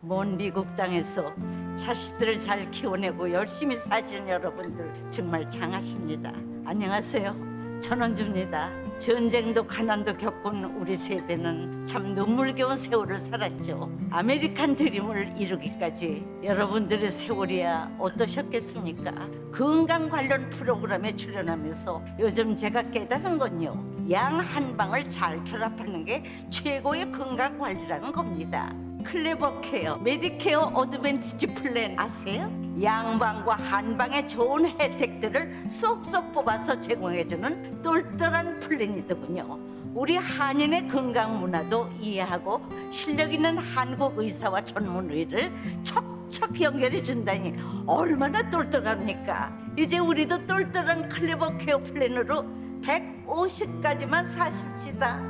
먼 미국 땅에서 자식들을 잘 키워내고 열심히 사신 여러분들 정말 장하십니다. 안녕하세요. 전원주입니다. 전쟁도 가난도 겪은 우리 세대는 참 눈물겨운 세월을 살았죠. 아메리칸 드림을 이루기까지 여러분들의 세월이야 어떠셨겠습니까? 건강 관련 프로그램에 출연하면서 요즘 제가 깨달은 건요, 양 한 방을 잘 결합하는 게 최고의 건강 관리라는 겁니다. 클레버 케어, 메디케어 어드밴티지 플랜 아세요? 양방과 한방의 좋은 혜택들을 쏙쏙 뽑아서 제공해주는 똘똘한 플랜이더군요. 우리 한인의 건강 문화도 이해하고 실력 있는 한국 의사와 전문의를 척척 연결해 준다니 얼마나 똘똘합니까? 이제 우리도 똘똘한 클레버 케어 플랜으로 150까지만 사십시다.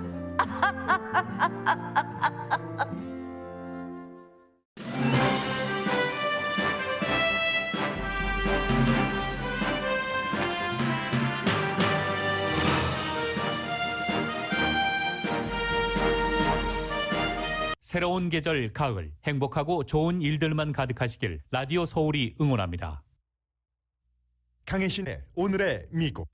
새로운 계절 가을, 행복하고 좋은 일들만 가득하시길 라디오 서울이 응원합니다. 강혜신의 오늘의 미국.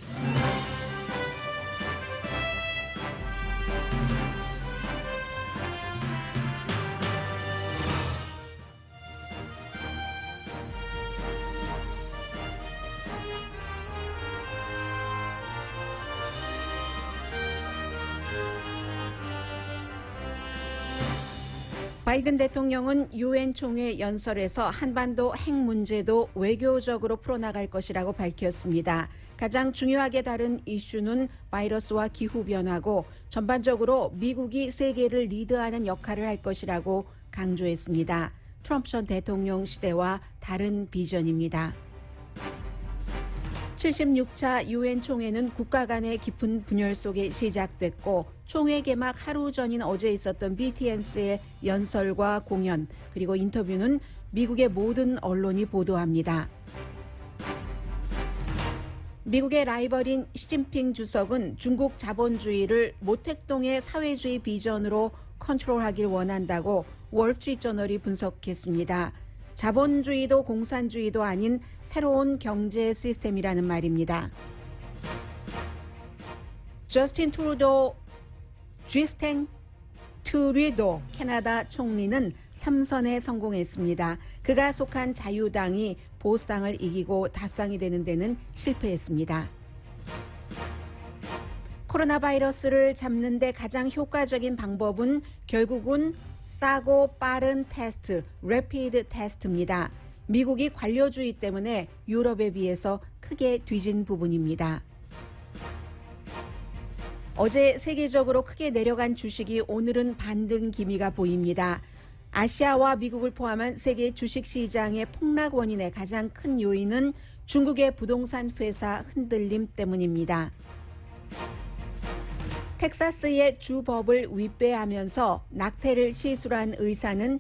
바이든 대통령은 유엔 총회 연설에서 한반도 핵 문제도 외교적으로 풀어나갈 것이라고 밝혔습니다. 가장 중요하게 다룬 이슈는 바이러스와 기후변화고 전반적으로 미국이 세계를 리드하는 역할을 할 것이라고 강조했습니다. 트럼프 전 대통령 시대와 다른 비전입니다. 76차 유엔 총회는 국가 간의 깊은 분열 속에 시작됐고 총회 개막 하루 전인 어제 있었던 BTS의 연설과 공연 그리고 인터뷰는 미국의 모든 언론이 보도합니다. 미국의 라이벌인 시진핑 주석은 중국 자본주의를 모택동의 사회주의 비전으로 컨트롤하길 원한다고 월스트리트저널이 분석했습니다. 자본주의도 공산주의도 아닌 새로운 경제 시스템이라는 말입니다. 저스틴 트루도 캐나다 총리는 3선에 성공했습니다. 그가 속한 자유당이 보수당을 이기고 다수당이 되는 데는 실패했습니다. 코로나 바이러스를 잡는 데 가장 효과적인 방법은 결국은 싸고 빠른 테스트, 래피드 테스트입니다. 미국이 관료주의 때문에 유럽에 비해서 크게 뒤진 부분입니다. 어제 세계적으로 크게 내려간 주식이 오늘은 반등 기미가 보입니다. 아시아와 미국을 포함한 세계 주식시장의 폭락 원인의 가장 큰 요인은 중국의 부동산 회사 흔들림 때문입니다. 텍사스의 주법을 위배하면서 낙태를 시술한 의사는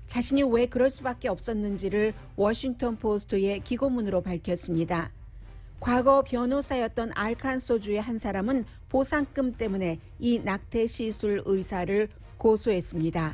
자신이 왜 그럴 수밖에 없었는지를 워싱턴 포스트의 기고문으로 밝혔습니다. 과거 변호사였던 알칸소주의 한 사람은 보상금 때문에 이 낙태 시술 의사를 고소했습니다.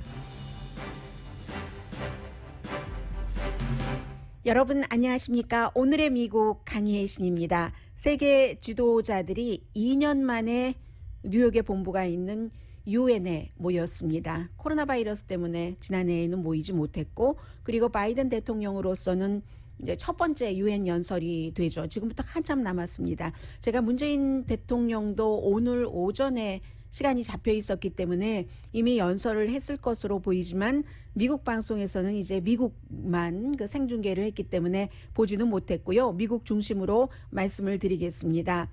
여러분 안녕하십니까? 오늘의 미국 강혜신입니다. 세계 지도자들이 2년 만에 뉴욕에 본부가 있는 유엔에 모였습니다. 코로나 바이러스 때문에 지난해에는 모이지 못했고 그리고 바이든 대통령으로서는 이제 첫 번째 유엔 연설이 되죠. 지금부터 한참 남았습니다. 제가 문재인 대통령도 오늘 오전에 시간이 잡혀 있었기 때문에 이미 연설을 했을 것으로 보이지만 미국 방송에서는 이제 미국만 그 생중계를 했기 때문에 보지는 못했고요. 미국 중심으로 말씀을 드리겠습니다.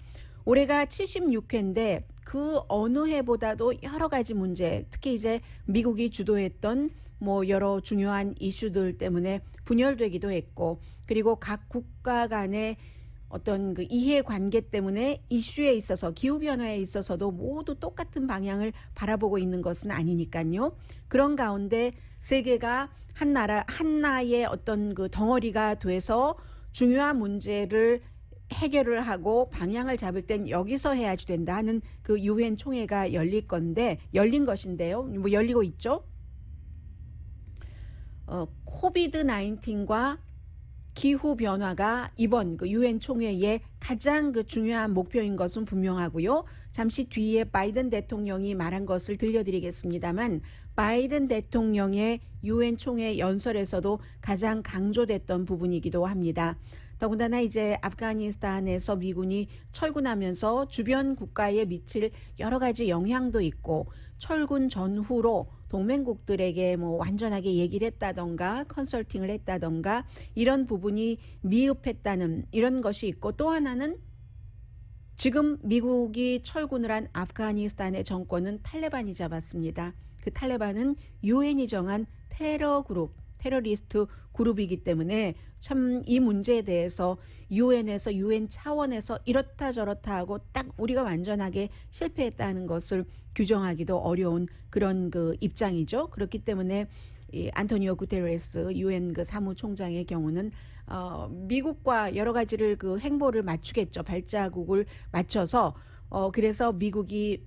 올해가 76회인데 그 어느 해보다도 여러 가지 문제, 특히 이제 미국이 주도했던 여러 중요한 이슈들 때문에 분열되기도 했고 그리고 각 국가 간의 어떤 그 이해관계 때문에 이슈에 있어서 기후변화에 있어서도 모두 똑같은 방향을 바라보고 있는 것은 아니니까요. 그런 가운데 세계가 하나의 어떤 그 덩어리가 돼서 중요한 문제를 해결을 하고 방향을 잡을 땐 여기서 해야지 된다 하는 그 유엔 총회가 열린 것인데요. 열리고 있죠. 코비드 19과 기후 변화가 이번 그 유엔 총회의 가장 그 중요한 목표인 것은 분명하고요. 잠시 뒤에 바이든 대통령이 말한 것을 들려드리겠습니다만 바이든 대통령의 유엔 총회 연설에서도 가장 강조됐던 부분이기도 합니다. 더군다나 이제 아프가니스탄에서 미군이 철군하면서 주변 국가에 미칠 여러 가지 영향도 있고 철군 전후로 동맹국들에게 뭐 완전하게 얘기를 했다던가 컨설팅을 했다던가 이런 부분이 미흡했다는 이런 것이 있고 또 하나는 지금 미국이 철군을 한 아프가니스탄의 정권은 탈레반이 잡았습니다. 그 탈레반은 유엔이 정한 테러리스트 그룹이기 때문에 참 이 문제에 대해서 유엔에서 유엔 차원에서 이렇다 저렇다 하고 딱 우리가 완전하게 실패했다는 것을 규정하기도 어려운 그런 그 입장이죠. 그렇기 때문에 이 안토니오 구테레스 유엔 그 사무총장의 경우는 미국과 여러 가지를 그 행보를 맞추겠죠. 발자국을 맞춰서 그래서 미국이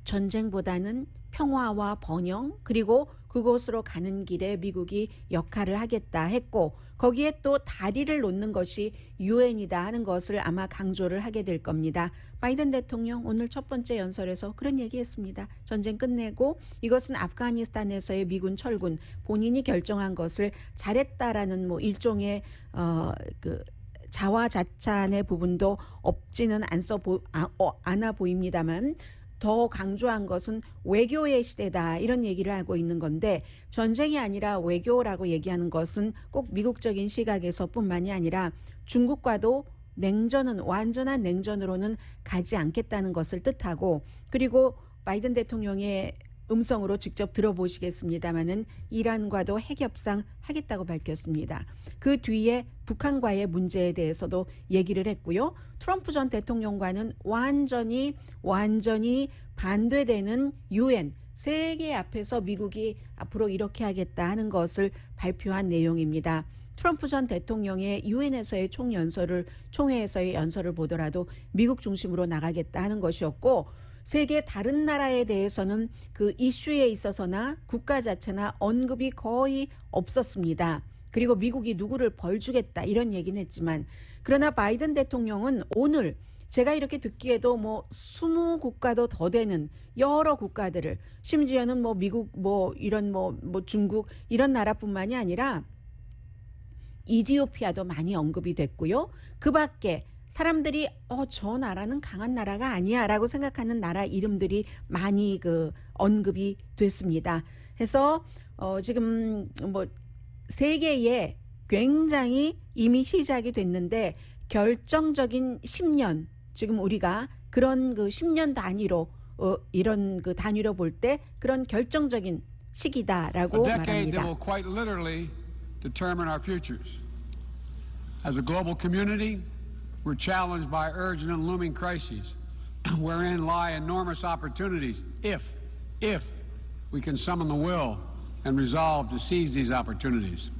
전쟁보다는 평화와 번영 그리고 그곳으로 가는 길에 미국이 역할을 하겠다 했고 거기에 또 다리를 놓는 것이 유엔이다 하는 것을 아마 강조를 하게 될 겁니다. 바이든 대통령 오늘 첫 번째 연설에서 그런 얘기했습니다. 전쟁 끝내고 이것은 아프가니스탄에서의 미군 철군 본인이 결정한 것을 잘했다라는 뭐 일종의 그 자화자찬의 부분도 없지는 않아 보입니다만 더 강조한 것은 외교의 시대다 이런 얘기를 하고 있는 건데 전쟁이 아니라 외교라고 얘기하는 것은 꼭 미국적인 시각에서뿐만이 아니라 중국과도 냉전은 완전한 냉전으로는 가지 않겠다는 것을 뜻하고 그리고 바이든 대통령의 음성으로 직접 들어보시겠습니다마는 이란과도 핵 협상하겠다고 밝혔습니다. 그 뒤에 북한과의 문제에 대해서도 얘기를 했고요. 트럼프 전 대통령과는 완전히 반대되는 유엔 세계 앞에서 미국이 앞으로 이렇게 하겠다 하는 것을 발표한 내용입니다. 트럼프 전 대통령의 유엔에서의 총회에서의 연설을 보더라도 미국 중심으로 나가겠다 하는 것이었고 세계 다른 나라에 대해서는 그 이슈에 있어서나 국가 자체나 언급이 거의 없었습니다. 그리고 미국이 누구를 벌주겠다 이런 얘기는 했지만 그러나 바이든 대통령은 오늘 제가 이렇게 듣기에도 뭐 20국가도 더 되는 여러 국가들을 심지어는 뭐 미국 뭐 이런 뭐 중국 이런 나라뿐만이 아니라 이디오피아도 많이 언급이 됐고요. 그 밖에 사람들이 저 나라는 강한 나라가 아니야라고 생각하는 나라 이름들이 많이 그 언급이 됐습니다. 해서 지금 뭐 세계에 굉장히 이미 시작이 됐는데 결정적인 10년 지금 우리가 그런 그 10년 단위로 이런 그 단위로 볼 때 그런 결정적인 시기다라고 A decade that 말합니다. will quite literally determine our futures. As a global community, we're challenged by urgent and looming crises, wherein lie enormous opportunities if we can summon the will and resolve to seize these opportunities.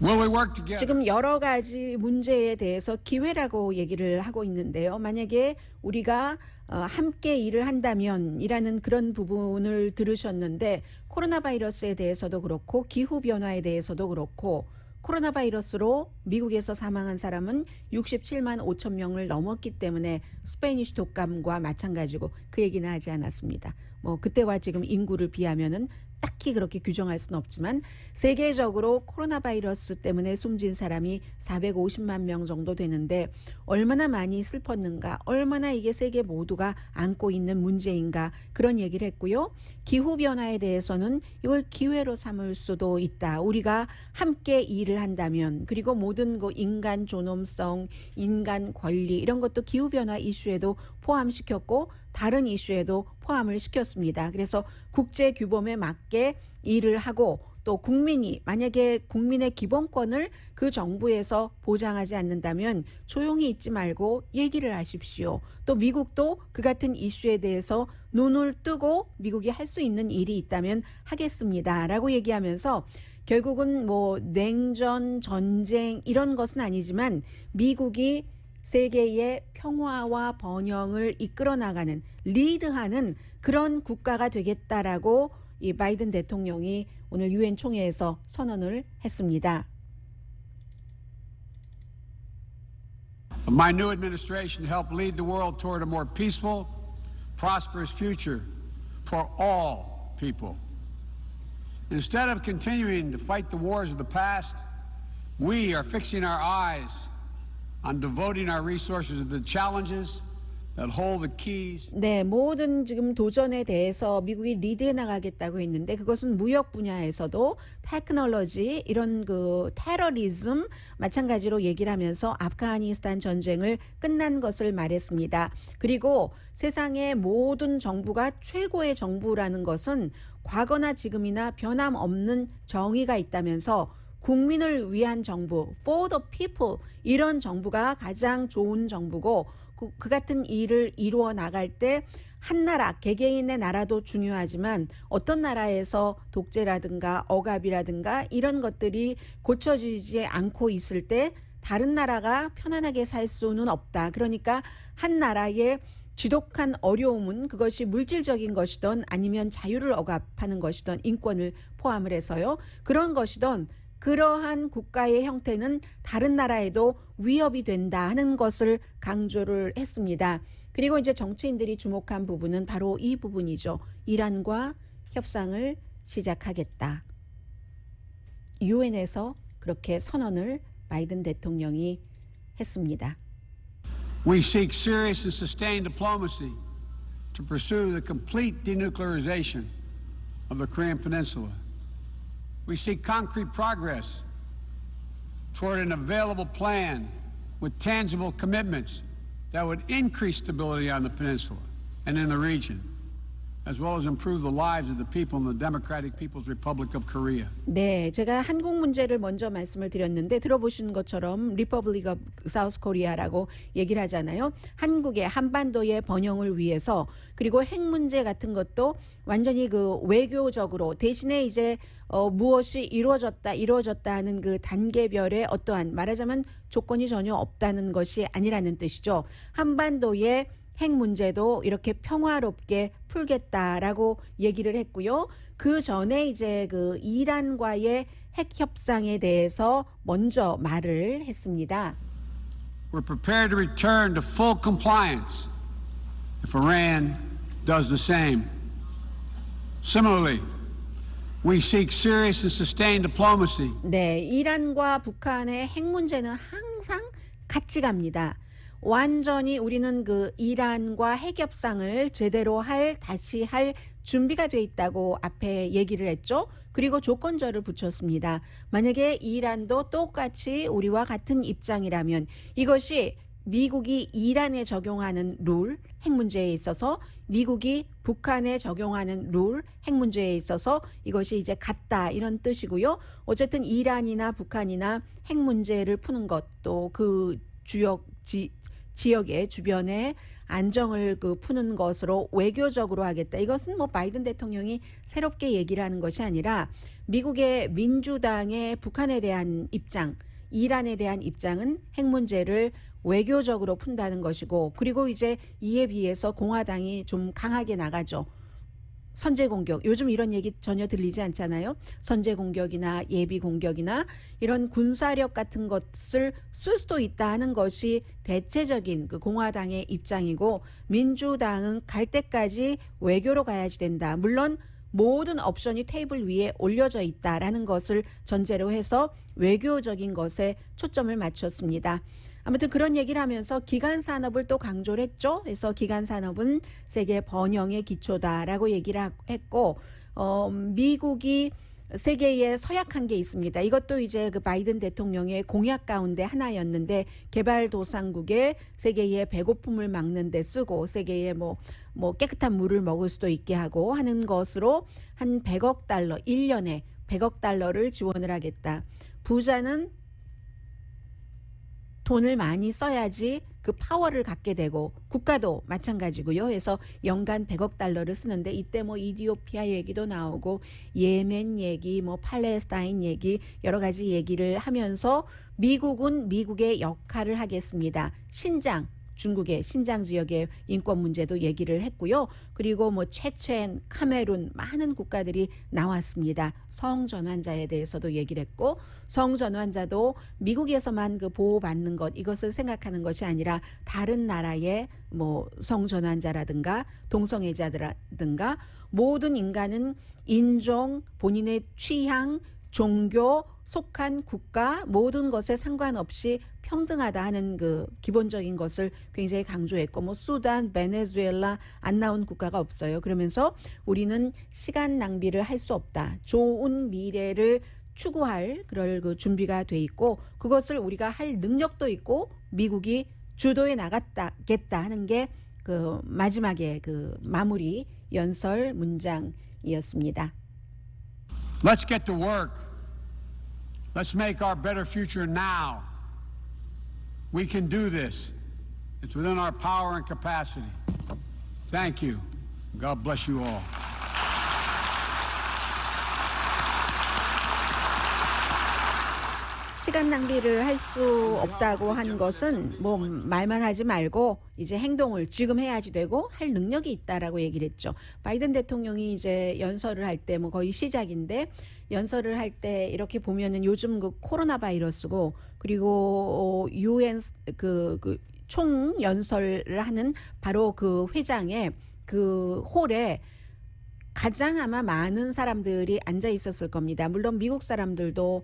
Will we work together? 지금 여러 가지 문제에 대해서 기회라고 얘기를 하고 있는데요. 만약에 우리가 함께 일을 한다면이라는 그런 부분을 들으셨는데 코로나 바이러스에 대해서도 그렇고 기후 변화에 대해서도 그렇고 코로나 바이러스로 미국에서 사망한 사람은 67만 5천 명을 넘었기 때문에 스페니쉬 독감과 마찬가지고 그 얘기는 하지 않았습니다. 뭐 그때와 지금 인구를 비하면은 딱히 그렇게 규정할 수는 없지만 세계적으로 코로나 바이러스 때문에 숨진 사람이 450만 명 정도 되는데 얼마나 많이 슬펐는가, 얼마나 이게 세계 모두가 안고 있는 문제인가 그런 얘기를 했고요. 기후변화에 대해서는 이걸 기회로 삼을 수도 있다. 우리가 함께 일을 한다면 그리고 모든 그 인간 존엄성, 인간 권리 이런 것도 기후변화 이슈에도 포함시켰고 다른 이슈에도 포함을 시켰습니다. 그래서 국제 규범에 맞게 일을 하고 또 국민이 만약에 국민의 기본권을 그 정부에서 보장하지 않는다면 조용히 있지 말고 얘기를 하십시오. 또 미국도 그 같은 이슈에 대해서 눈을 뜨고 미국이 할 수 있는 일이 있다면 하겠습니다라고 얘기하면서 결국은 뭐 냉전, 전쟁 이런 것은 아니지만 미국이 세계의 평화와 번영을 이끌어 나가는 리드하는 그런 국가가 되겠다라고 이 바이든 대통령이 오늘 유엔 총회에서 선언을 했습니다. My new administration helped lead the world toward a more peaceful, prosperous future for all people. Instead of continuing to fight the wars of the past, we are fixing our eyes on devoting our resources to the challenges that hold the keys. 네, 모든 지금 도전에 대해서 미국이 리드해 나가겠다고 했는데 그것은 무역 분야에서도 테크놀로지 이런 그 테러리즘 마찬가지로 얘기를 하면서 아프가니스탄 전쟁을 끝난 것을 말했습니다. 그리고 세상의 모든 정부가 최고의 정부라는 것은 과거나 지금이나 변함없는 정의가 있다면서 국민을 위한 정부, for the people 이런 정부가 가장 좋은 정부고 그 같은 일을 이루어 나갈 때 한 나라, 개개인의 나라도 중요하지만 어떤 나라에서 독재라든가 억압이라든가 이런 것들이 고쳐지지 않고 있을 때 다른 나라가 편안하게 살 수는 없다. 그러니까 한 나라의 지독한 어려움은 그것이 물질적인 것이든 아니면 자유를 억압하는 것이든 인권을 포함을 해서요. 그런 것이든 그러한 국가의 형태는 다른 나라에도 위협이 된다 하는 것을 강조를 했습니다. 그리고 이제 정치인들이 주목한 부분은 바로 이 부분이죠. 이란과 협상을 시작하겠다. 유엔에서 그렇게 선언을 바이든 대통령이 했습니다. We seek serious and sustained diplomacy to pursue the complete denuclearization of the Korean Peninsula. We seek concrete progress toward an available plan with tangible commitments that would increase stability on the peninsula and in the region, as well as improve the lives of the people in the Democratic People's Republic of Korea. 네, 제가 한국 문제를 먼저 말씀을 드렸는데 들어보신 것처럼 Republic of South Korea라고 얘기를 하잖아요. 한국의 한반도의 번영을 위해서 그리고 핵 문제 같은 것도 완전히 그 외교적으로 대신에 이제 무엇이 이루어졌다 하는 그 단계별의 어떠한 말하자면 조건이 전혀 없다는 것이 아니라는 뜻이죠. 한반도의 핵 문제도 이렇게 평화롭게 풀겠다라고 얘기를 했고요. 그 전에 이제 그 이란과의 핵 협상에 대해서 먼저 말을 했습니다. We're prepared to return to full compliance if Iran does the same. Similarly, we seek serious and sustained diplomacy. 네, 이란과 북한의 핵 문제는 항상 같이 갑니다. 완전히 우리는 그 이란과 핵 협상을 제대로 다시 할 준비가 돼 있다고 앞에 얘기를 했죠. 그리고 조건절을 붙였습니다. 만약에 이란도 똑같이 우리와 같은 입장이라면 이것이 미국이 이란에 적용하는 룰, 핵 문제에 있어서 미국이 북한에 적용하는 룰, 핵 문제에 있어서 이것이 이제 같다 이런 뜻이고요. 어쨌든 이란이나 북한이나 핵 문제를 푸는 것도 그 지역의 주변에 안정을 푸는 것으로 외교적으로 하겠다. 이것은 뭐 바이든 대통령이 새롭게 얘기를 하는 것이 아니라 미국의 민주당의 북한에 대한 입장, 이란에 대한 입장은 핵 문제를 외교적으로 푼다는 것이고 그리고 이제 이에 비해서 공화당이 좀 강하게 나가죠. 선제 공격, 요즘 이런 얘기 전혀 들리지 않잖아요. 선제 공격이나 예비 공격이나 이런 군사력 같은 것을 쓸 수도 있다 하는 것이 대체적인 그 공화당의 입장이고 민주당은 갈 때까지 외교로 가야지 된다. 물론 모든 옵션이 테이블 위에 올려져 있다라는 것을 전제로 해서 외교적인 것에 초점을 맞췄습니다. 아무튼 그런 얘기를 하면서 기간 산업을 또 강조를 했죠. 그래서 기간 산업은 세계 번영의 기초다라고 얘기를 했고 미국이 세계에 서약한 게 있습니다. 이것도 이제 그 바이든 대통령의 공약 가운데 하나였는데 개발도상국에 세계의 배고픔을 막는 데 쓰고 세계에 뭐 깨끗한 물을 먹을 수도 있게 하고 하는 것으로 한 100억 달러, 1년에 100억 달러를 지원을 하겠다. 부자는 돈을 많이 써야지 그 파워를 갖게 되고 국가도 마찬가지고요. 그래서 연간 100억 달러를 쓰는데 이때 뭐 이디오피아 얘기도 나오고 예멘 얘기, 뭐 팔레스타인 얘기 여러 가지 얘기를 하면서 미국은 미국의 역할을 하겠습니다. 신장, 중국의 신장 지역의 인권 문제도 얘기를 했고요. 그리고 뭐 체첸, 카메룬 많은 국가들이 나왔습니다. 성전환자에 대해서도 얘기를 했고 성전환자도 미국에서만 그 보호받는 것 이것을 생각하는 것이 아니라 다른 나라의 뭐 성전환자라든가 동성애자라든가 모든 인간은 인종, 본인의 취향, 종교, 속한 국가 모든 것에 상관없이 평등하다 하는 그 기본적인 것을 굉장히 강조했고 뭐 수단, 베네수엘라 안 나온 국가가 없어요. 그러면서 우리는 시간 낭비를 할 수 없다. 좋은 미래를 추구할 그럴 그 준비가 돼 있고 그것을 우리가 할 능력도 있고 미국이 주도해 나갔다겠다 하는 게 그 마지막에 그 마무리 연설 문장이었습니다. Let's get to work. Let's make our better future now. We can do this. It's within our power and capacity. Thank you. God bless you all. 시간 낭비를 할 수 없다고 한 것은 뭐 말만 하지 말고 이제 행동을 지금 해야지 되고 할 능력이 있다라고 얘기를 했죠. 바이든 대통령이 이제 연설을 할 때 뭐 거의 시작인데 연설을 할 때 이렇게 보면은 요즘 그 코로나 바이러스고 그리고 유엔 그 총 연설을 하는 바로 그 회장의 그 홀에 가장 아마 많은 사람들이 앉아 있었을 겁니다. 물론 미국 사람들도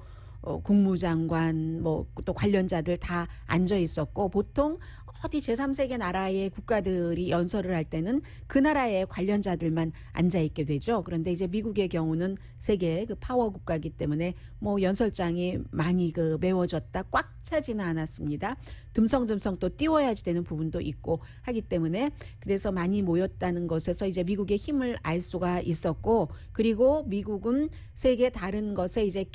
국무장관 뭐 또 관련자들 다 앉아 있었고 보통 어디 제3세계 나라의 국가들이 연설을 할 때는 그 나라의 관련자들만 앉아 있게 되죠. 그런데 이제 미국의 경우는 세계의 그 파워 국가이기 때문에 뭐 연설장이 많이 그 메워졌다 꽉 차지는 않았습니다. 듬성듬성 또 띄워야지 되는 부분도 있고 하기 때문에 그래서 많이 모였다는 것에서 이제 미국의 힘을 알 수가 있었고 그리고 미국은 세계 다른 것에 이제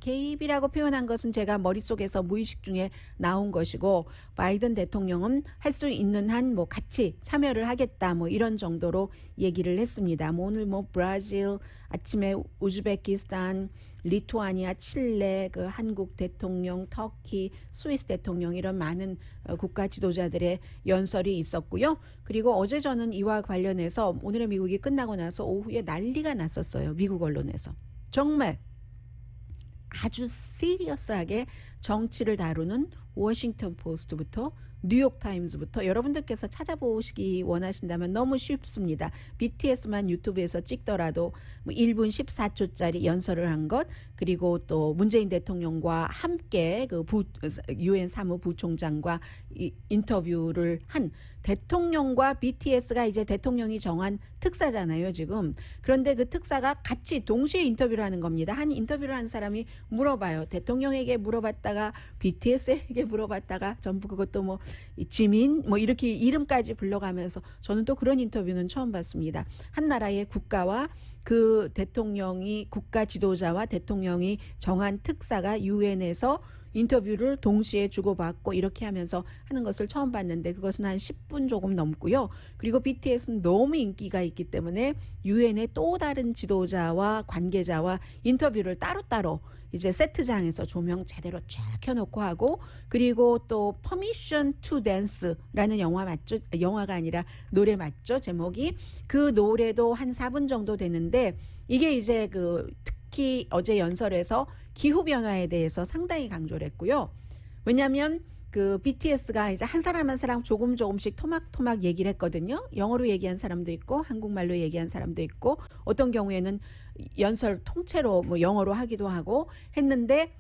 개입이라고 표현한 것은 제가 머릿속에서 무의식 중에 나온 것이고 바이든 대통령은 할 수 있는 한 뭐 같이 참여를 하겠다 뭐 이런 정도로 얘기를 했습니다. 뭐 오늘 뭐 브라질 아침에 우즈베키스탄, 리투아니아, 칠레, 그 한국 대통령, 터키, 스위스 대통령 이런 많은 국가 지도자들의 연설이 있었고요. 그리고 어제 저는 이와 관련해서 오늘의 미국이 끝나고 나서 오후에 난리가 났었어요. 미국 언론에서. 정말 아주 시리어스하게 정치를 다루는 워싱턴 포스트부터 뉴욕 타임즈부터 여러분들께서 찾아보시기 원하신다면 너무 쉽습니다. BTS만 유튜브에서 찍더라도 뭐 1분 14초짜리 연설을 한 것 그리고 또 문재인 대통령과 함께 그 유엔 사무부총장과 인터뷰를 한 대통령과 BTS가 이제 대통령이 정한 특사잖아요, 지금. 그런데 그 특사가 같이 동시에 인터뷰를 하는 겁니다. 한 인터뷰를 하는 사람이 물어봐요. 대통령에게 물어봤다가 BTS에게 물어봤다가 전부 그것도 뭐 지민 뭐 이렇게 이름까지 불러가면서 저는 또 그런 인터뷰는 처음 봤습니다. 한 나라의 국가와 그 대통령이 국가 지도자와 대통령이 정한 특사가 유엔에서 인터뷰를 동시에 주고받고 이렇게 하면서 하는 것을 처음 봤는데 그것은 한 10분 조금 넘고요. 그리고 BTS는 너무 인기가 있기 때문에 유엔의 또 다른 지도자와 관계자와 인터뷰를 따로따로 이제 세트장에서 조명 제대로 쫙 켜놓고 하고 그리고 또 Permission to Dance라는 영화 맞죠? 영화가 아니라 노래 맞죠? 제목이 그 노래도 한 4분 정도 되는데 이게 이제 그 특히 어제 연설에서 기후변화에 대해서 상당히 강조를 했고요. 왜냐하면 그 BTS가 이제 한 사람 한 사람 조금씩 토막토막 얘기를 했거든요. 영어로 얘기한 사람도 있고 한국말로 얘기한 사람도 있고 어떤 경우에는 연설 통째로 뭐 영어로 하기도 하고 했는데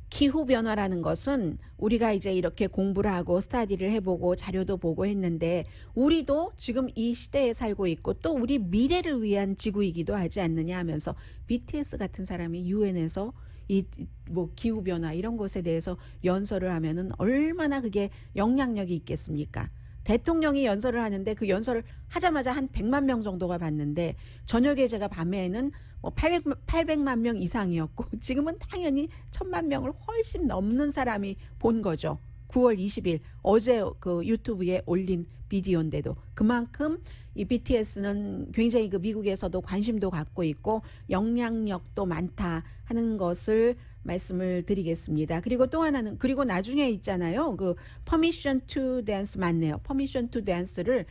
기후변화라는 것은 우리가 이제 이렇게 공부를 하고 스터디를 해보고 자료도 보고 했는데 우리도 지금 이 시대에 살고 있고 또 우리 미래를 위한 지구이기도 하지 않느냐 하면서 BTS 같은 사람이 유엔에서 이 뭐 기후변화 이런 것에 대해서 연설을 하면은 얼마나 그게 영향력이 있겠습니까? 대통령이 연설을 하는데 그 연설을 하자마자 한 100만 명 정도가 봤는데 저녁에 제가 밤에는 뭐 800만 명 이상이었고 지금은 당연히 1000만 명을 훨씬 넘는 사람이 본 거죠. 9월 20일 어제 그 유튜브에 올린 비디오인데도 그만큼 이 BTS는 굉장히 그 미국에서도 관심도 갖고 있고 영향력도 많다 하는 것을 말씀을 드리겠습니다. 그리고 또 하나는 그리고 나중에 있잖아요. 그 Permission to Dance 맞네요. Permission to Dance를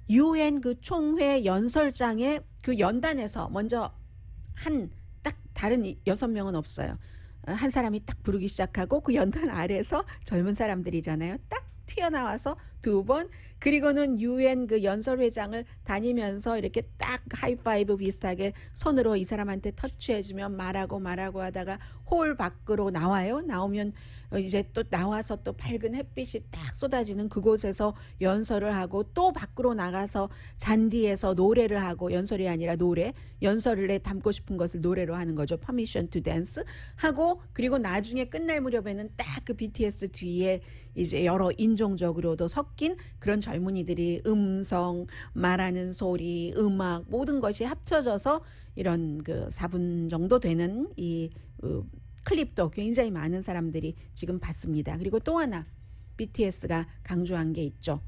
UN 그 총회 연설장에 그 연단에서 먼저 딱 다른 6명은 없어요. 한 사람이 딱 부르기 시작하고 그 연단 아래에서 젊은 사람들이잖아요. 딱 튀어나와서 2번 그리고는 UN 그 연설회장을 다니면서 이렇게 딱 하이파이브 비슷하게 손으로 이 사람한테 터치해주면 말하고 하다가 홀 밖으로 나와요. 나오면 이제 또 나와서 또 밝은 햇빛이 딱 쏟아지는 그곳에서 연설을 하고 또 밖으로 나가서 잔디에서 노래를 하고 연설이 아니라 연설을 해 담고 싶은 것을 노래로 하는 거죠. Permission to Dance 하고 그리고 나중에 끝날 무렵에는 딱 그 BTS 뒤에 이제 여러 인종적으로도 섞인 그런 젊은이들이 음성, 말하는 소리, 음악 모든 것이 합쳐져서 이런 그 4분 정도 되는 이 클립도 굉장히 많은 사람들이 지금 봤습니다. 그리고 또 하나 BTS가 강조한 게 있죠.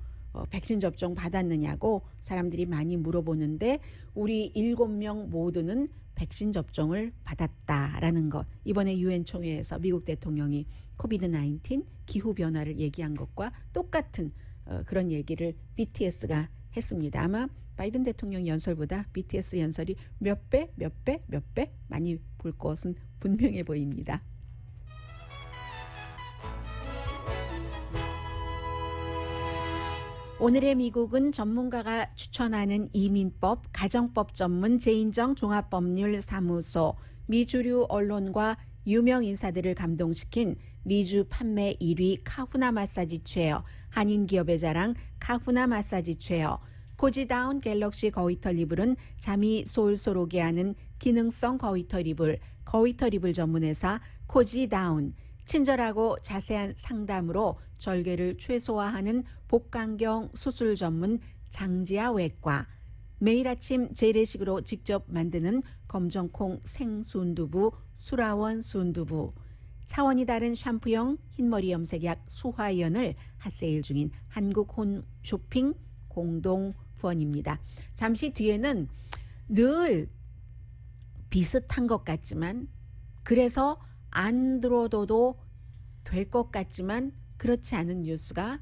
백신 접종 받았느냐고 사람들이 많이 물어보는데 우리 7명 모두는 백신 접종을 받았다라는 것. 이번에 UN 총회에서 미국 대통령이 코비드-19 기후변화를 얘기한 것과 똑같은 그런 얘기를 BTS가 했습니다. 아마 바이든 대통령 연설보다 BTS 연설이 몇 배 많이 볼 것은 분명해 보입니다. 오늘의 미국은 전문가가 추천하는 이민법, 가정법 전문 제인정 종합법률사무소, 미주류 언론과 유명 인사들을 감동시킨 미주 판매 1위 카후나 마사지 체어, 한인 기업의 자랑 카후나 마사지 체어, 코지다운 갤럭시 거위털 이불은 잠이 솔솔 오게 하는 기능성 거위털 이불, 거위털 이불 전문회사 코지다운, 친절하고 자세한 상담으로 절개를 최소화하는 복강경 수술 전문 장지아 외과, 매일 아침 재래식으로 직접 만드는 검정콩 생순두부 수라원 순두부, 차원이 다른 샴푸용 흰머리 염색약 수화연을 핫세일 중인 한국 홈쇼핑 공동 후원입니다. 잠시 뒤에는 늘 비슷한 것 같지만 그래서 안 들어도 될 것 같지만 그렇지 않은 뉴스가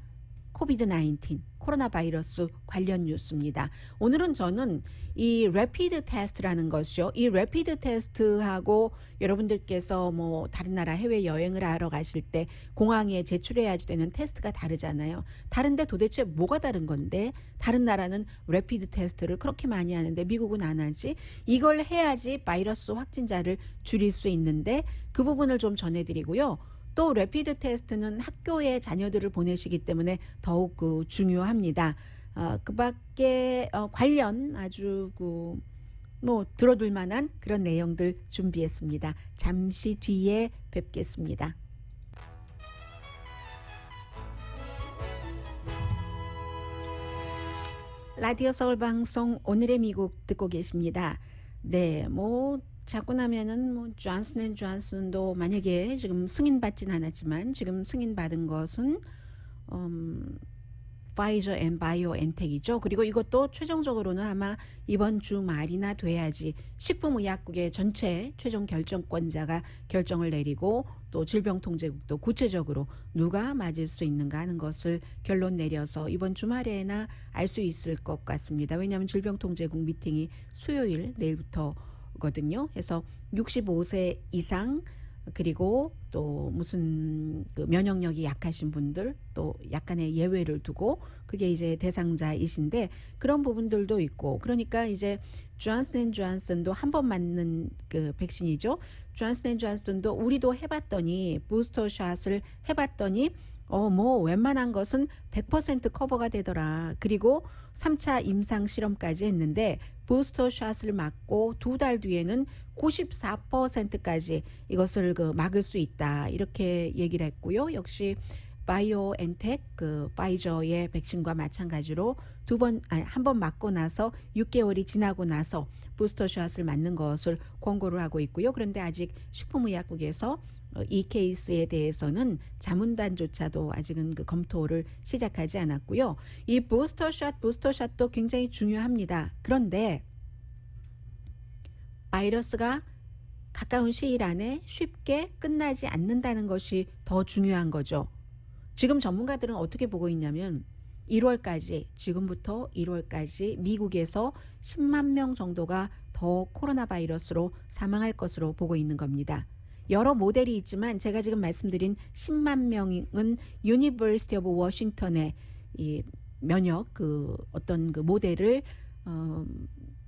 코비드-19 코로나 바이러스 관련 뉴스입니다. 오늘은 저는 이 래피드 테스트라는 것이요. 이 래피드 테스트하고 여러분들께서 뭐 다른 나라 해외 여행을 하러 가실 때 공항에 제출해야지 되는 테스트가 다르잖아요. 다른데 도대체 뭐가 다른 건데 다른 나라는 래피드 테스트를 그렇게 많이 하는데 미국은 안 하지? 이걸 해야지 바이러스 확진자를 줄일 수 있는데 그 부분을 좀 전해드리고요. 또 래피드 테스트는 학교에 자녀들을 보내시기 때문에 더욱 중요합니다. 그 밖에 관련 아주 뭐 들어둘 만한 그런 내용들 준비했습니다. 잠시 뒤에 뵙겠습니다. 라디오 서울 방송 오늘의 미국 듣고 계십니다. 네, 뭐 자고 나면은 뭐 존슨앤존슨도 만약에 지금 승인받진 않았지만 지금 승인받은 것은 파이저 앤 바이오엔텍이죠. 그리고 이것도 최종적으로는 아마 이번 주 말이나 돼야지 식품의약국의 전체 최종 결정권자가 결정을 내리고 또 질병통제국도 구체적으로 누가 맞을 수 있는가 하는 것을 결론 내려서 이번 주말에나 알 수 있을 것 같습니다. 왜냐하면 질병통제국 미팅이 수요일 내일부터 거든요. 그래서 65세 이상 그리고 또 무슨 그 면역력이 약하신 분들 또 약간의 예외를 두고 그게 이제 대상자이신데 그런 부분들도 있고 그러니까 이제 존슨앤존슨도 한 번 맞는 그 백신이죠. 존슨앤존슨도 우리도 해봤더니 부스터샷을 해봤더니 뭐 웬만한 것은 100% 커버가 되더라. 그리고 3차 임상 실험까지 했는데 부스터샷을 맞고 2달 뒤에는 94%까지 이것을 막을 수 있다. 이렇게 얘기를 했고요. 역시 바이오엔텍 파이저의 백신과 마찬가지로 한 번 맞고 나서 6개월이 지나고 나서 부스터샷을 맞는 것을 권고를 하고 있고요. 그런데 아직 식품의약국에서 이 케이스에 대해서는 자문단조차도 아직은 검토를 시작하지 않았고요. 이 부스터샷도 굉장히 중요합니다. 그런데 바이러스가 가까운 시일 안에 쉽게 끝나지 않는다는 것이 더 중요한 거죠. 지금 전문가들은 어떻게 보고 있냐면 1월까지, 지금부터 1월까지 미국에서 10만 명 정도가 더 코로나 바이러스로 사망할 것으로 보고 있는 겁니다. 여러 모델이 있지만 제가 지금 말씀드린 10만 명은 유니버시티 오브 워싱턴의 이 면역 어떤 모델을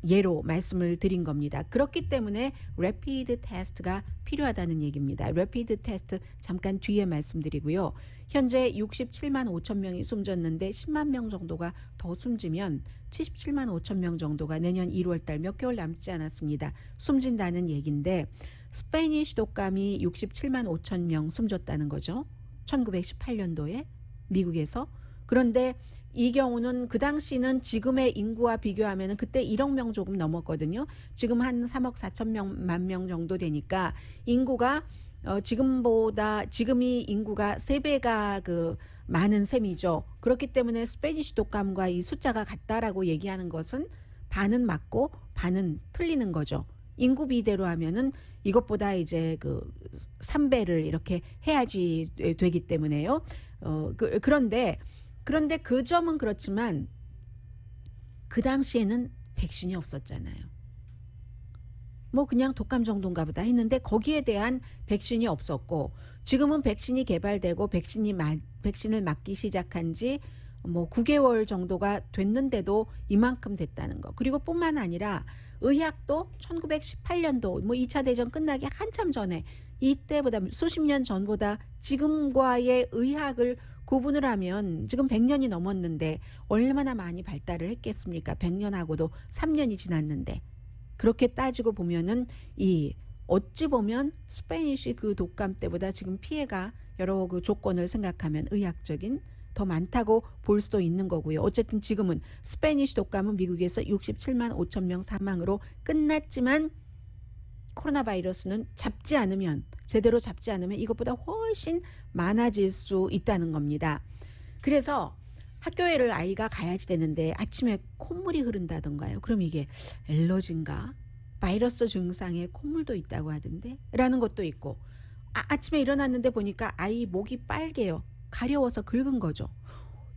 예로 말씀을 드린 겁니다. 그렇기 때문에 래피드 테스트가 필요하다는 얘기입니다. 래피드 테스트 잠깐 뒤에 말씀드리고요. 현재 67만 5천 명이 숨졌는데 10만 명 정도가 더 숨지면 77만 5천 명 정도가 내년 1월 달 몇 개월 남지 않았습니다. 숨진다는 얘기인데 스페니쉬 독감이 67만 5천 명 숨졌다는 거죠. 1918년도에 미국에서. 그런데 이 경우는 그 당시는 지금의 인구와 비교하면 그때 1억 명 조금 넘었거든요. 지금 한 3억 4천 만 명 정도 되니까 인구가 지금이 인구가 3배가 많은 셈이죠. 그렇기 때문에 스페니쉬 독감과 이 숫자가 같다라고 얘기하는 것은 반은 맞고 반은 틀리는 거죠. 인구 비대로 하면은 이것보다 이제 3배를 이렇게 해야지 되기 때문에요. 그런데 그 점은 그렇지만 그 당시에는 백신이 없었잖아요. 뭐 그냥 독감 정도인가 보다 했는데 거기에 대한 백신이 없었고 지금은 백신이 개발되고 백신을 맞기 시작한 지 뭐 9개월 정도가 됐는데도 이만큼 됐다는 거. 그리고 뿐만 아니라 의학도 1918년도 뭐 2차 대전 끝나기 한참 전에 이때보다 수십 년 전보다 지금과의 의학을 구분을 하면 지금 100년이 넘었는데 얼마나 많이 발달을 했겠습니까? 100년하고도 3년이 지났는데 그렇게 따지고 보면은 어찌 보면 스페니쉬 독감 때보다 지금 피해가 여러 조건을 생각하면 의학적인 더 많다고 볼 수도 있는 거고요. 어쨌든 지금은 스페니쉬 독감은 미국에서 67만 5천 명 사망으로 끝났지만 코로나 바이러스는 제대로 잡지 않으면 이것보다 훨씬 많아질 수 있다는 겁니다. 그래서 학교에를 아이가 가야지 되는데 아침에 콧물이 흐른다던가요. 그럼 이게 엘러지인가? 바이러스 증상에 콧물도 있다고 하던데? 라는 것도 있고 아침에 일어났는데 보니까 아이 목이 빨개요. 가려워서 긁은 거죠.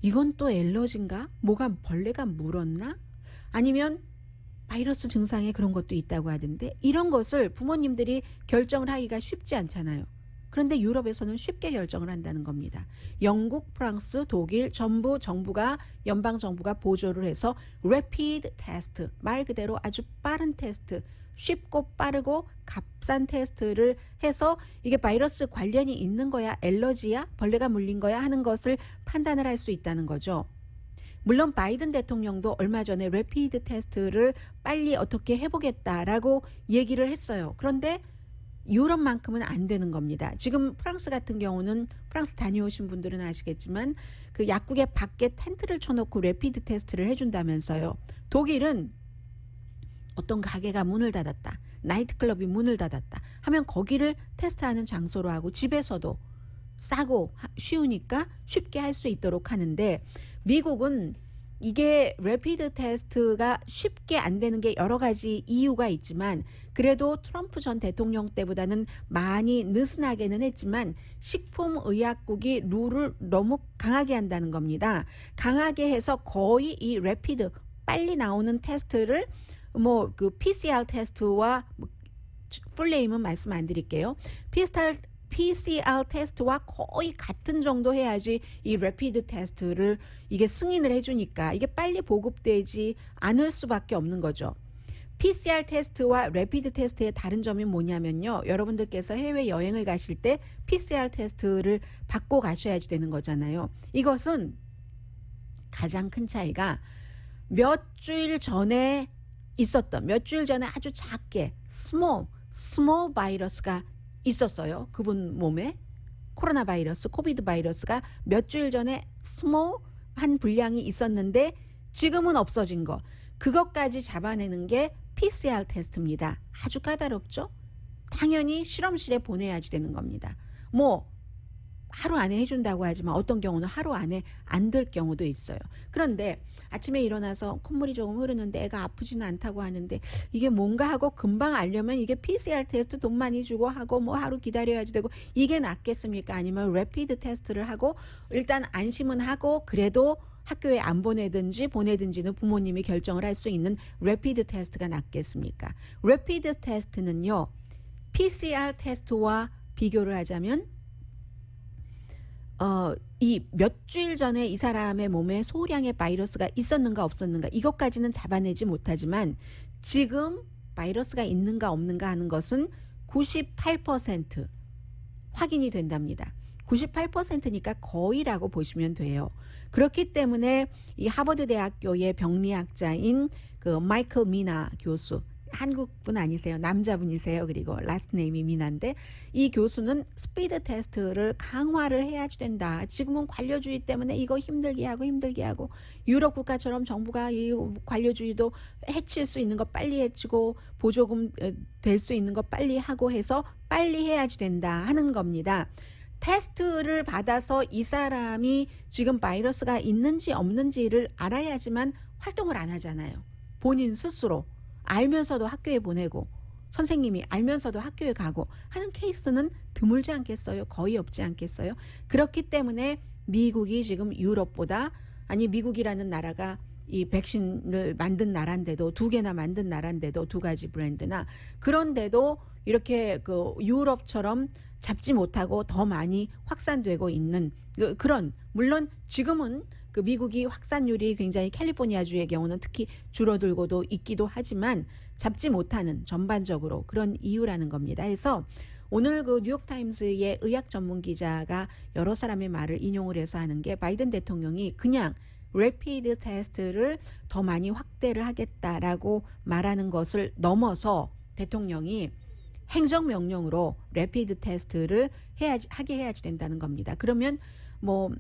이건 또 엘러지인가? 벌레가 물었나? 아니면 바이러스 증상에 그런 것도 있다고 하던데 이런 것을 부모님들이 결정을 하기가 쉽지 않잖아요. 그런데 유럽에서는 쉽게 결정을 한다는 겁니다. 영국, 프랑스, 독일 전부 연방정부가 보조를 해서 래피드 테스트, 말 그대로 아주 빠른 테스트, 쉽고 빠르고 값싼 테스트를 해서 이게 바이러스 관련이 있는 거야, 엘러지야, 벌레가 물린 거야 하는 것을 판단을 할 수 있다는 거죠. 물론 바이든 대통령도 얼마 전에 래피드 테스트를 빨리 어떻게 해보겠다라고 얘기를 했어요. 그런데 유럽만큼은 안 되는 겁니다. 지금 프랑스 같은 경우는 프랑스 다녀오신 분들은 아시겠지만 그 약국에 밖에 텐트를 쳐놓고 래피드 테스트를 해준다면서요. 독일은 어떤 가게가 문을 닫았다. 나이트클럽이 문을 닫았다. 하면 거기를 테스트하는 장소로 하고 집에서도 싸고 쉬우니까 쉽게 할 수 있도록 하는데 미국은 이게 래피드 테스트가 쉽게 안 되는 게 여러 가지 이유가 있지만 그래도 트럼프 전 대통령 때보다는 많이 느슨하게는 했지만 식품의약국이 룰을 너무 강하게 한다는 겁니다. 강하게 해서 거의 이 래피드 빨리 나오는 테스트를 PCR 테스트와 풀네임은 말씀 안 드릴게요. PCR 테스트와 거의 같은 정도 해야지 이 래피드 테스트를 이게 승인을 해주니까 이게 빨리 보급되지 않을 수밖에 없는 거죠. PCR 테스트와 래피드 테스트의 다른 점이 뭐냐면요. 여러분들께서 해외여행을 가실 때 PCR 테스트를 받고 가셔야지 되는 거잖아요. 이것은 가장 큰 차이가 몇 주일 전에 아주 작게 small 바이러스가 있었어요. 그분 몸에 코로나 바이러스, 코비드 바이러스가 몇 주일 전에 스몰한 분량이 있었는데 지금은 없어진 거. 그것까지 잡아내는 게 PCR 테스트입니다. 아주 까다롭죠? 당연히 실험실에 보내야지 되는 겁니다. 하루 안에 해준다고 하지만 어떤 경우는 하루 안에 안 될 경우도 있어요. 그런데 아침에 일어나서 콧물이 조금 흐르는데 애가 아프지는 않다고 하는데 이게 뭔가 하고 금방 알려면 이게 PCR 테스트 돈 많이 주고 하고 뭐 하루 기다려야지 되고 이게 낫겠습니까? 아니면 레피드 테스트를 하고 일단 안심은 하고 그래도 학교에 안 보내든지 보내든지는 부모님이 결정을 할 수 있는 레피드 테스트가 낫겠습니까? 레피드 테스트는요. PCR 테스트와 비교를 하자면 이 몇 주일 전에 이 사람의 몸에 소량의 바이러스가 있었는가 없었는가 이것까지는 잡아내지 못하지만 지금 바이러스가 있는가 없는가 하는 것은 98% 확인이 된답니다. 98%니까 거의라고 보시면 돼요. 그렇기 때문에 이 하버드 대학교의 병리학자인 그 마이클 미나 교수, 한국분 아니세요. 남자분이세요. 그리고 라스트 네임이 미나인데 이 교수는 스피드 테스트를 강화를 해야지 된다. 지금은 관료주의 때문에 이거 힘들게 하고 유럽 국가처럼 정부가 이 관료주의도 해칠 수 있는 거 빨리 해치고 보조금 될 수 있는 거 빨리 하고 해서 빨리 해야지 된다 하는 겁니다. 테스트를 받아서 이 사람이 지금 바이러스가 있는지 없는지를 알아야지만 활동을 안 하잖아요. 본인 스스로 알면서도 학교에 보내고 선생님이 알면서도 학교에 가고 하는 케이스는 드물지 않겠어요? 거의 없지 않겠어요? 그렇기 때문에 미국이 지금 유럽보다 아니 미국이라는 나라가 이 백신을 만든 나라인데도 2개나 만든 나라인데도 2가지 브랜드나 그런데도 이렇게 그 유럽처럼 잡지 못하고 더 많이 확산되고 있는 그런 물론 지금은 그 미국이 확산율이 굉장히 캘리포니아주의 경우는 특히 줄어들고도 있기도 하지만 잡지 못하는 전반적으로 그런 이유라는 겁니다. 그래서 오늘 그 뉴욕타임스의 의학 전문 기자가 여러 사람의 말을 인용을 해서 하는 게 바이든 대통령이 그냥 레피드 테스트를 더 많이 확대를 하겠다라고 말하는 것을 넘어서 대통령이 행정명령으로 레피드 테스트를 하게 해야지 된다는 겁니다. 그러면 뭐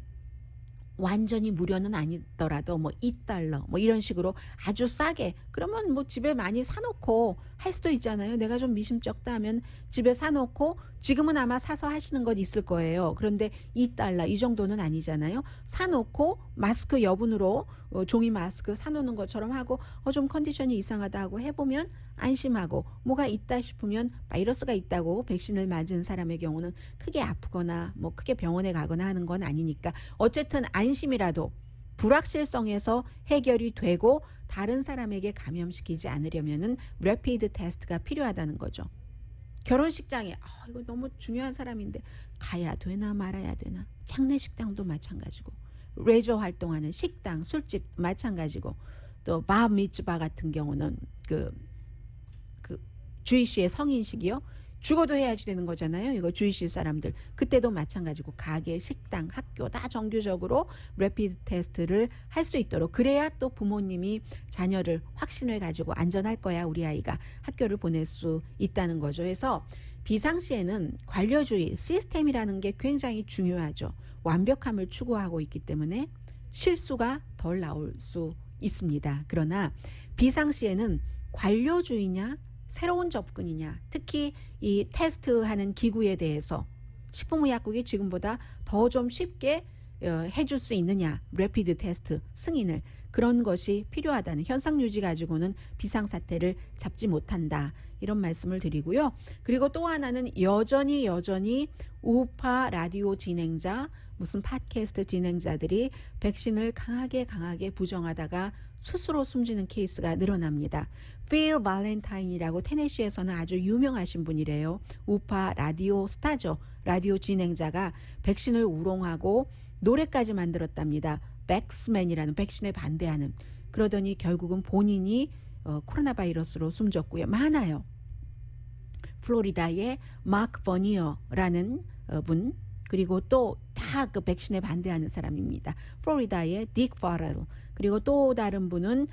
완전히 무료는 아니더라도 뭐 $2 뭐 이런 식으로 아주 싸게 그러면 뭐 집에 많이 사놓고 할 수도 있잖아요. 내가 좀 미심쩍다 하면 집에 사놓고 지금은 아마 사서 하시는 건 있을 거예요. 그런데 $2 이 정도는 아니잖아요. 사놓고 마스크 여분으로 종이 마스크 사놓는 것처럼 하고 좀 컨디션이 이상하다 하고 해보면 안심하고 뭐가 있다 싶으면 바이러스가 있다고 백신을 맞은 사람의 경우는 크게 아프거나 뭐 크게 병원에 가거나 하는 건 아니니까 어쨌든 안심이라도 불확실성에서 해결이 되고 다른 사람에게 감염시키지 않으려면은 레피드 테스트가 필요하다는 거죠. 결혼식장에 이거 너무 중요한 사람인데 가야 되나 말아야 되나 장례식당도 마찬가지고 레저 활동하는 식당 술집 마찬가지고 또 바 미츠바 같은 경우는 그 주이시의 성인식이요. 죽어도 해야지 되는 거잖아요. 이거 주이시 사람들. 그때도 마찬가지고 가게, 식당, 학교 다 정규적으로 레피드 테스트를 할 수 있도록 그래야 또 부모님이 자녀를 확신을 가지고 안전할 거야 우리 아이가 학교를 보낼 수 있다는 거죠. 그래서 비상시에는 관료주의, 시스템이라는 게 굉장히 중요하죠. 완벽함을 추구하고 있기 때문에 실수가 덜 나올 수 있습니다. 그러나 비상시에는 관료주의냐 새로운 접근이냐 특히 이 테스트하는 기구에 대해서 식품의약국이 지금보다 더 좀 쉽게 해줄 수 있느냐 레피드 테스트 승인을 그런 것이 필요하다는 현상 유지 가지고는 비상사태를 잡지 못한다 이런 말씀을 드리고요. 그리고 또 하나는 여전히 우파 라디오 진행자 무슨 팟캐스트 진행자들이 백신을 강하게 부정하다가 스스로 숨지는 케이스가 늘어납니다. 필 발렌타인이라고 테네시에서는 아주 유명하신 분이래요. 우파 라디오 스타죠. 라디오 진행자가 백신을 우롱하고 노래까지 만들었답니다. 백스맨이라는 백신에 반대하는. 그러더니 결국은 본인이 코로나 바이러스로 숨졌고요. 많아요. 플로리다의 마크 버니어라는 분 그리고 또 다 그 백신에 반대하는 사람입니다. 플로리다의 딕 파렐 그리고 또 다른 분은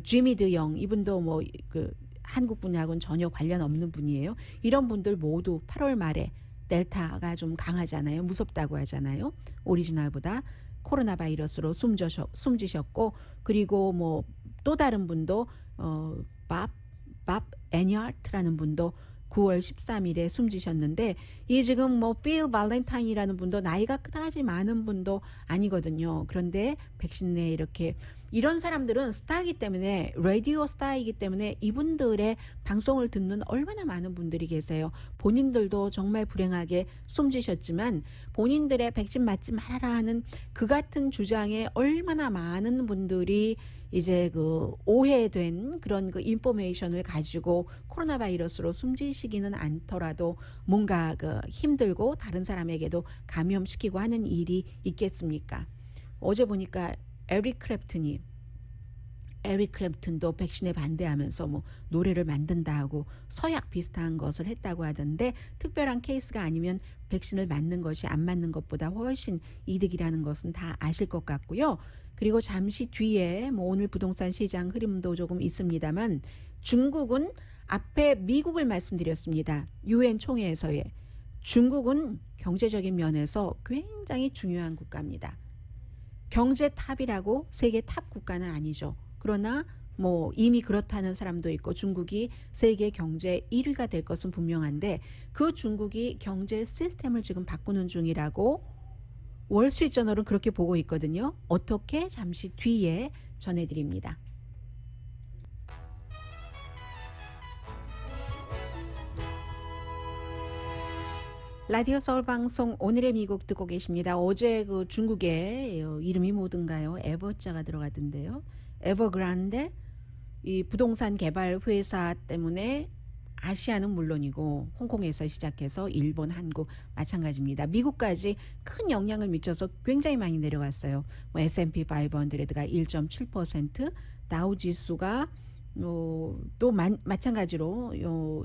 지미 드영 이분도 뭐 그 한국 분하고는 전혀 관련 없는 분이에요. 이런 분들 모두 8월 말에 델타가 좀 강하잖아요. 무섭다고 하잖아요. 오리지널보다 코로나 바이러스로 숨지셨고 그리고 뭐 또 다른 분도 밥 애니아트라는 분도 9월 13일에 숨지셨는데 이 지금 뭐 빌 발렌타인이라는 분도 나이가 그다지 많은 분도 아니거든요. 그런데 백신 내에 이렇게 이런 사람들은 스타이기 때문에 라디오 스타이기 때문에 이분들의 방송을 듣는 얼마나 많은 분들이 계세요. 본인들도 정말 불행하게 숨지셨지만 본인들의 백신 맞지 말아라 하는 그 같은 주장에 얼마나 많은 분들이 이제 그 오해된 그런 그 인포메이션을 가지고 코로나 바이러스로 숨지시기는 않더라도 뭔가 그 힘들고 다른 사람에게도 감염시키고 하는 일이 있겠습니까? 어제 보니까 에릭 클랩튼도 백신에 반대하면서 뭐 노래를 만든다 하고 서약 비슷한 것을 했다고 하던데 특별한 케이스가 아니면 백신을 맞는 것이 안 맞는 것보다 훨씬 이득이라는 것은 다 아실 것 같고요. 그리고 잠시 뒤에 뭐 오늘 부동산 시장 흐름도 조금 있습니다만 중국은 앞에 미국을 말씀드렸습니다. 유엔 총회에서의 중국은 경제적인 면에서 굉장히 중요한 국가입니다. 경제 탑이라고 세계 탑 국가는 아니죠. 그러나 뭐 이미 그렇다는 사람도 있고 중국이 세계 경제 1위가 될 것은 분명한데 그 중국이 경제 시스템을 지금 바꾸는 중이라고 월스트리트저널은 그렇게 보고 있거든요. 어떻게 잠시 뒤에 전해드립니다. 라디오 서울 방송 오늘의 미국 듣고 계십니다. 어제 그 중국의 이름이 뭐든가요? 에버자가 들어가던데요. 에버그란데 이 부동산 개발 회사 때문에 아시아는 물론이고 홍콩에서 시작해서 일본, 한국 마찬가지입니다. 미국까지 큰 영향을 미쳐서 굉장히 많이 내려갔어요. 뭐 S&P 500가 1.7%, 다우지수가 또 마찬가지로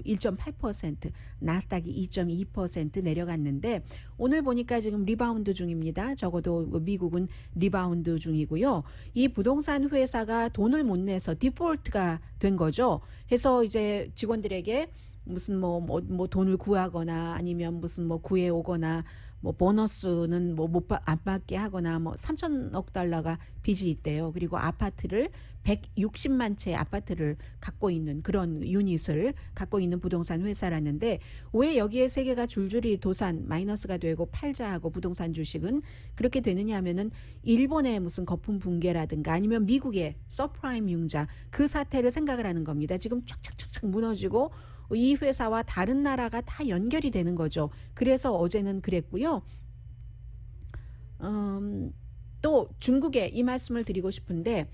1.8%, 나스닥이 2.2% 내려갔는데 오늘 보니까 지금 리바운드 중입니다. 적어도 미국은 리바운드 중이고요. 이 부동산 회사가 돈을 못 내서 디폴트가 된 거죠. 해서 이제 직원들에게 무슨 뭐 돈을 구하거나 아니면 무슨 뭐 구해 오거나 뭐 보너스는 뭐 안 받게 하거나 뭐 3천억 달러가 빚이 있대요. 그리고 아파트를 160만 채 아파트를 갖고 있는 그런 유닛을 갖고 있는 부동산 회사라는데 왜 여기에 세계가 줄줄이 도산 마이너스가 되고 팔자 하고 부동산 주식은 그렇게 되느냐 하면은 일본의 무슨 거품 붕괴라든가 아니면 미국의 서프라임 융자 그 사태를 생각을 하는 겁니다. 지금 촥촥촥촥 무너지고 이 회사와 다른 나라가 다 연결이 되는 거죠. 그래서 어제는 그랬고요. 또 중국에 이 말씀을 드리고 싶은데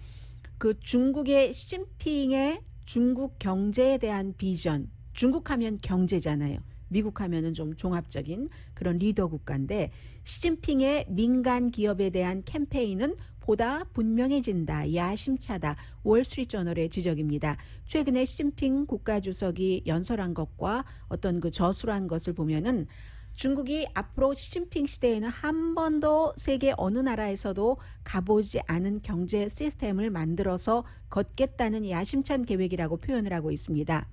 그 중국의 시진핑의 중국 경제에 대한 비전, 중국 하면 경제잖아요. 미국 하면은 좀 종합적인 그런 리더 국가인데 시진핑의 민간 기업에 대한 캠페인은 보다 분명해진다. 야심차다. 월스트리트저널의 지적입니다. 최근에 시진핑 국가주석이 연설한 것과 어떤 그 저술한 것을 보면은 중국이 앞으로 시진핑 시대에는 한 번도 세계 어느 나라에서도 가보지 않은 경제 시스템을 만들어서 걷겠다는 야심찬 계획이라고 표현을 하고 있습니다.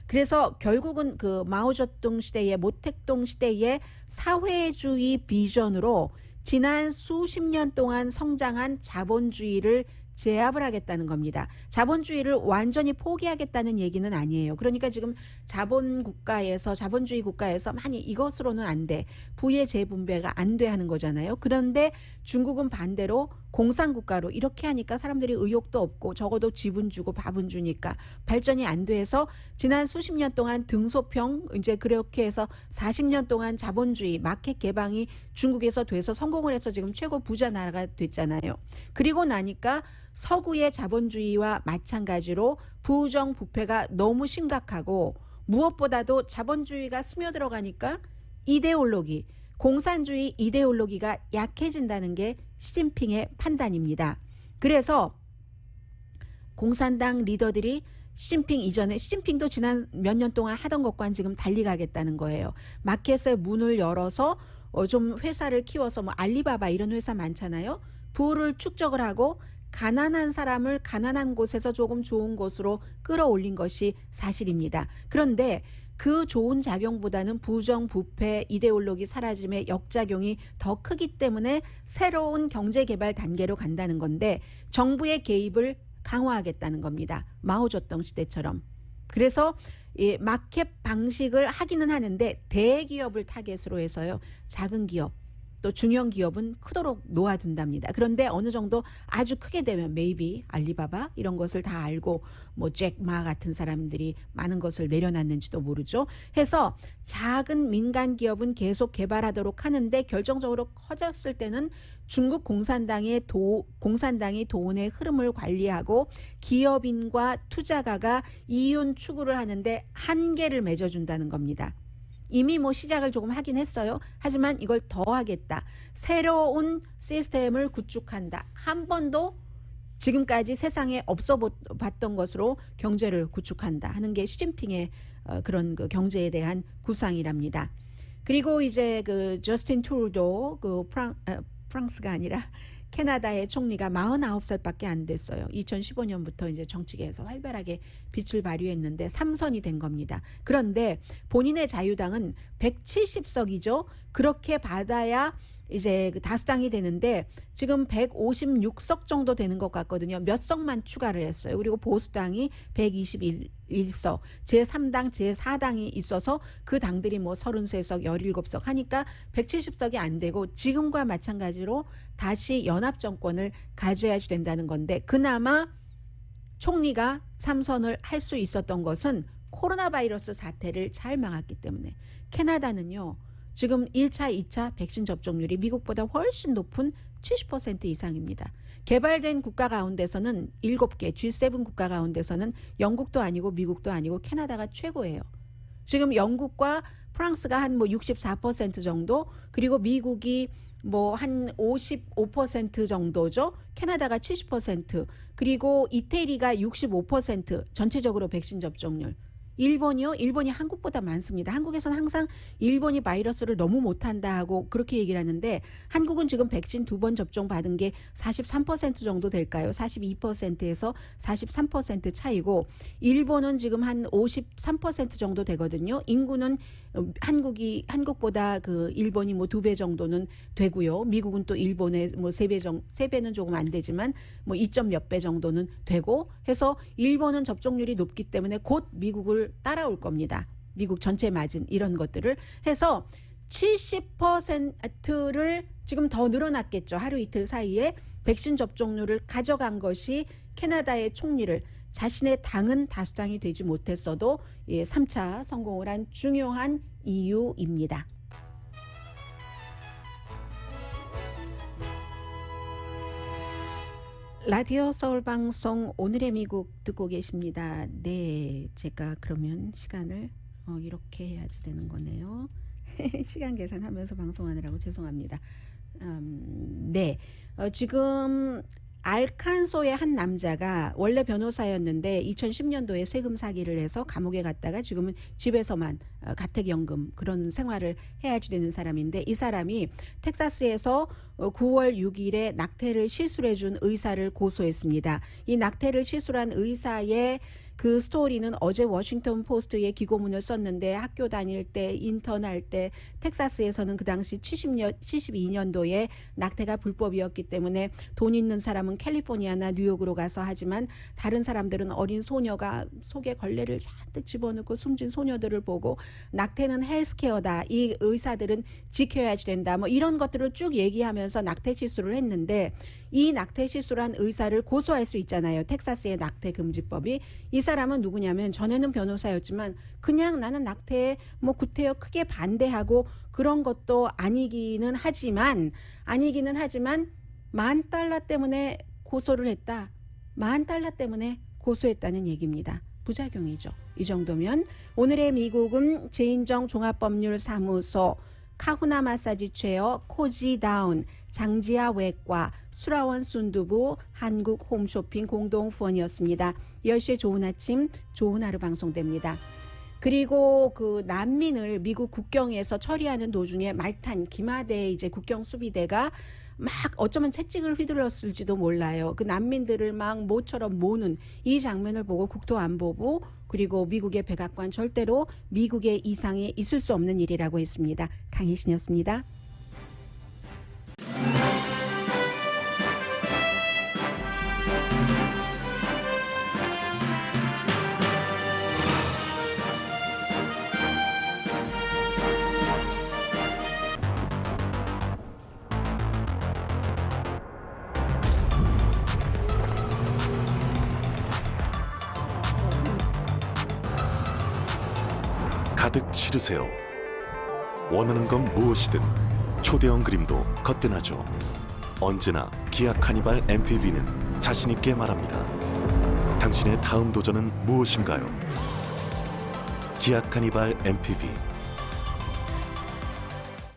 그래서 결국은 그 마오쩌둥 시대의 모택동 시대의 사회주의 비전으로 지난 수십 년 동안 성장한 자본주의를 제압을 하겠다는 겁니다. 자본주의를 완전히 포기하겠다는 얘기는 아니에요. 그러니까 지금 자본주의 국가에서 많이 이것으로는 안 돼. 부의 재분배가 안 돼 하는 거잖아요. 그런데 중국은 반대로 공산국가로 이렇게 하니까 사람들이 의욕도 없고 적어도 집은 주고 밥은 주니까 발전이 안 돼서 지난 수십 년 동안 등소평 이제 그렇게 해서 40년 동안 자본주의 마켓 개방이 중국에서 돼서 성공을 해서 지금 최고 부자 나라가 됐잖아요. 그리고 나니까 서구의 자본주의와 마찬가지로 부정부패가 너무 심각하고 무엇보다도 자본주의가 스며들어가니까 이데올로기, 공산주의 이데올로기가 약해진다는 게 시진핑의 판단입니다. 그래서 공산당 리더들이 시진핑 이전에 시진핑도 지난 몇 년 동안 하던 것과는 지금 달리 가겠다는 거예요. 마켓의 문을 열어서 좀 회사를 키워서 뭐 알리바바 이런 회사 많잖아요. 부를 축적을 하고 가난한 사람을 가난한 곳에서 조금 좋은 곳으로 끌어올린 것이 사실입니다. 그런데 그 좋은 작용보다는 부정부패 이데올로기 사라짐의 역작용이 더 크기 때문에 새로운 경제개발 단계로 간다는 건데 정부의 개입을 강화하겠다는 겁니다. 마오쩌둥 시대처럼. 그래서 이 마켓 방식을 하기는 하는데 대기업을 타겟으로 해서요. 작은 기업 또 중형 기업은 크도록 놓아둔답니다. 그런데 어느 정도 아주 크게 되면 메이비 알리바바 이런 것을 다 알고 뭐 잭마 같은 사람들이 많은 것을 내려놨는지도 모르죠. 해서 작은 민간 기업은 계속 개발하도록 하는데 결정적으로 커졌을 때는 중국 공산당이 돈의 흐름을 관리하고 기업인과 투자가가 이윤 추구를 하는데 한계를 맺어준다는 겁니다. 이미 뭐 시작을 조금 하긴 했어요. 하지만 이걸 더 하겠다. 새로운 시스템을 구축한다. 한 번도 지금까지 세상에 없어 봤던 것으로 경제를 구축한다 하는 게 시진핑의 그런 그 경제에 대한 구상이랍니다. 그리고 이제 그 저스틴 트루도 그 프랑스가 아니라 캐나다의 총리가 49살밖에 안 됐어요. 2015년부터 이제 정치계에서 활발하게 빛을 발휘했는데 3선이 된 겁니다. 그런데 본인의 자유당은 170석이죠. 그렇게 받아야 이제 그 다수당이 되는데 지금 156석 정도 되는 것 같거든요. 몇 석만 추가를 했어요. 그리고 보수당이 121석, 제3당, 제4당이 있어서 그 당들이 뭐 33석, 17석 하니까 170석이 안 되고 지금과 마찬가지로 다시 연합정권을 가져야지 된다는 건데 그나마 총리가 3선을 할 수 있었던 것은 코로나 바이러스 사태를 잘 막았기 때문에 캐나다는요. 지금 1차, 2차 백신 접종률이 미국보다 훨씬 높은 70% 이상입니다. 개발된 국가 가운데서는 7개, G7 국가 가운데서는 영국도 아니고 미국도 아니고 캐나다가 최고예요. 지금 영국과 프랑스가 한 뭐 64% 정도, 그리고 미국이 뭐 한 55% 정도죠. 캐나다가 70%, 그리고 이태리가 65% 전체적으로 백신 접종률. 일본이요? 일본이 한국보다 많습니다. 한국에서는 항상 일본이 바이러스를 너무 못한다 하고 그렇게 얘기를 하는데 한국은 지금 백신 2번 접종 받은 게 43% 정도 될까요? 42%에서 43% 차이고 일본은 지금 한 53% 정도 되거든요. 인구는 한국보다 그 일본이 뭐 2배 정도는 되고요. 미국은 또 일본의 뭐 3배는 조금 안 되지만 뭐 2점 몇 배 정도는 되고 해서 일본은 접종률이 높기 때문에 곧 미국을 따라올 겁니다. 미국 전체 맞은 이런 것들을 해서 70%를 지금 더 늘어났겠죠. 하루 이틀 사이에 백신 접종률을 가져간 것이 캐나다의 총리를 자신의 당은 다수당이 되지 못했어도 3차 성공을 한 중요한 이유입니다. 라디오 서울방송 오늘의 미국 듣고 계십니다. 네, 제가 그러면 시간을 이렇게 해야지 되는 거네요. 시간 계산하면서 방송하느라고 죄송합니다. 네, 지금 알칸소의 한 남자가 원래 변호사였는데 2010년도에 세금 사기를 해서 감옥에 갔다가 지금은 집에서만 가택연금 그런 생활을 해야지 되는 사람인데 이 사람이 텍사스에서 9월 6일에 낙태를 실수를 해준 의사를 고소했습니다. 이 낙태를 실수한 의사의 그 스토리는 어제 워싱턴 포스트에 기고문을 썼는데 학교 다닐 때 인턴할 때 텍사스에서는 그 당시 72년도에 낙태가 불법이었기 때문에 돈 있는 사람은 캘리포니아나 뉴욕으로 가서 하지만 다른 사람들은 어린 소녀가 속에 걸레를 잔뜩 집어넣고 숨진 소녀들을 보고 낙태는 헬스케어다. 이 의사들은 지켜야지 된다. 뭐 이런 것들을 쭉 얘기하면서 낙태 실수를 했는데 이 낙태 실수를 한 의사를 고소할 수 있잖아요. 텍사스의 낙태 금지법이. 이 사람은 누구냐면 전에는 변호사였지만 그냥 나는 낙태에 뭐 구태여 크게 반대하고 그런 것도 아니기는 하지만 $10,000 때문에 고소를 했다. $10,000 때문에 고소했다는 얘기입니다. 부작용이죠. 이 정도면 오늘의 미국은 제인정 종합법률사무소, 카후나 마사지 체어, 코지다운, 장지아 외과, 수라원 순두부, 한국 홈쇼핑 공동 후원이었습니다. 10시에 좋은 아침, 좋은 하루 방송됩니다. 그리고 그 난민을 미국 국경에서 처리하는 도중에 말탄 기마대 이제 국경 수비대가 막 어쩌면 채찍을 휘둘렀을지도 몰라요. 그 난민들을 막 모처럼 모는 이 장면을 보고 국토안보부 그리고 미국의 백악관 절대로 미국의 이상이 있을 수 없는 일이라고 했습니다. 강희신이었습니다. 실으세요. 원하는 건 무엇이든 초대형 그림도 거뜬하죠. 언제나 기아 카니발 MPV는 자신 있게 말합니다. 당신의 다음 도전은 무엇인가요? 기아 카니발 MPV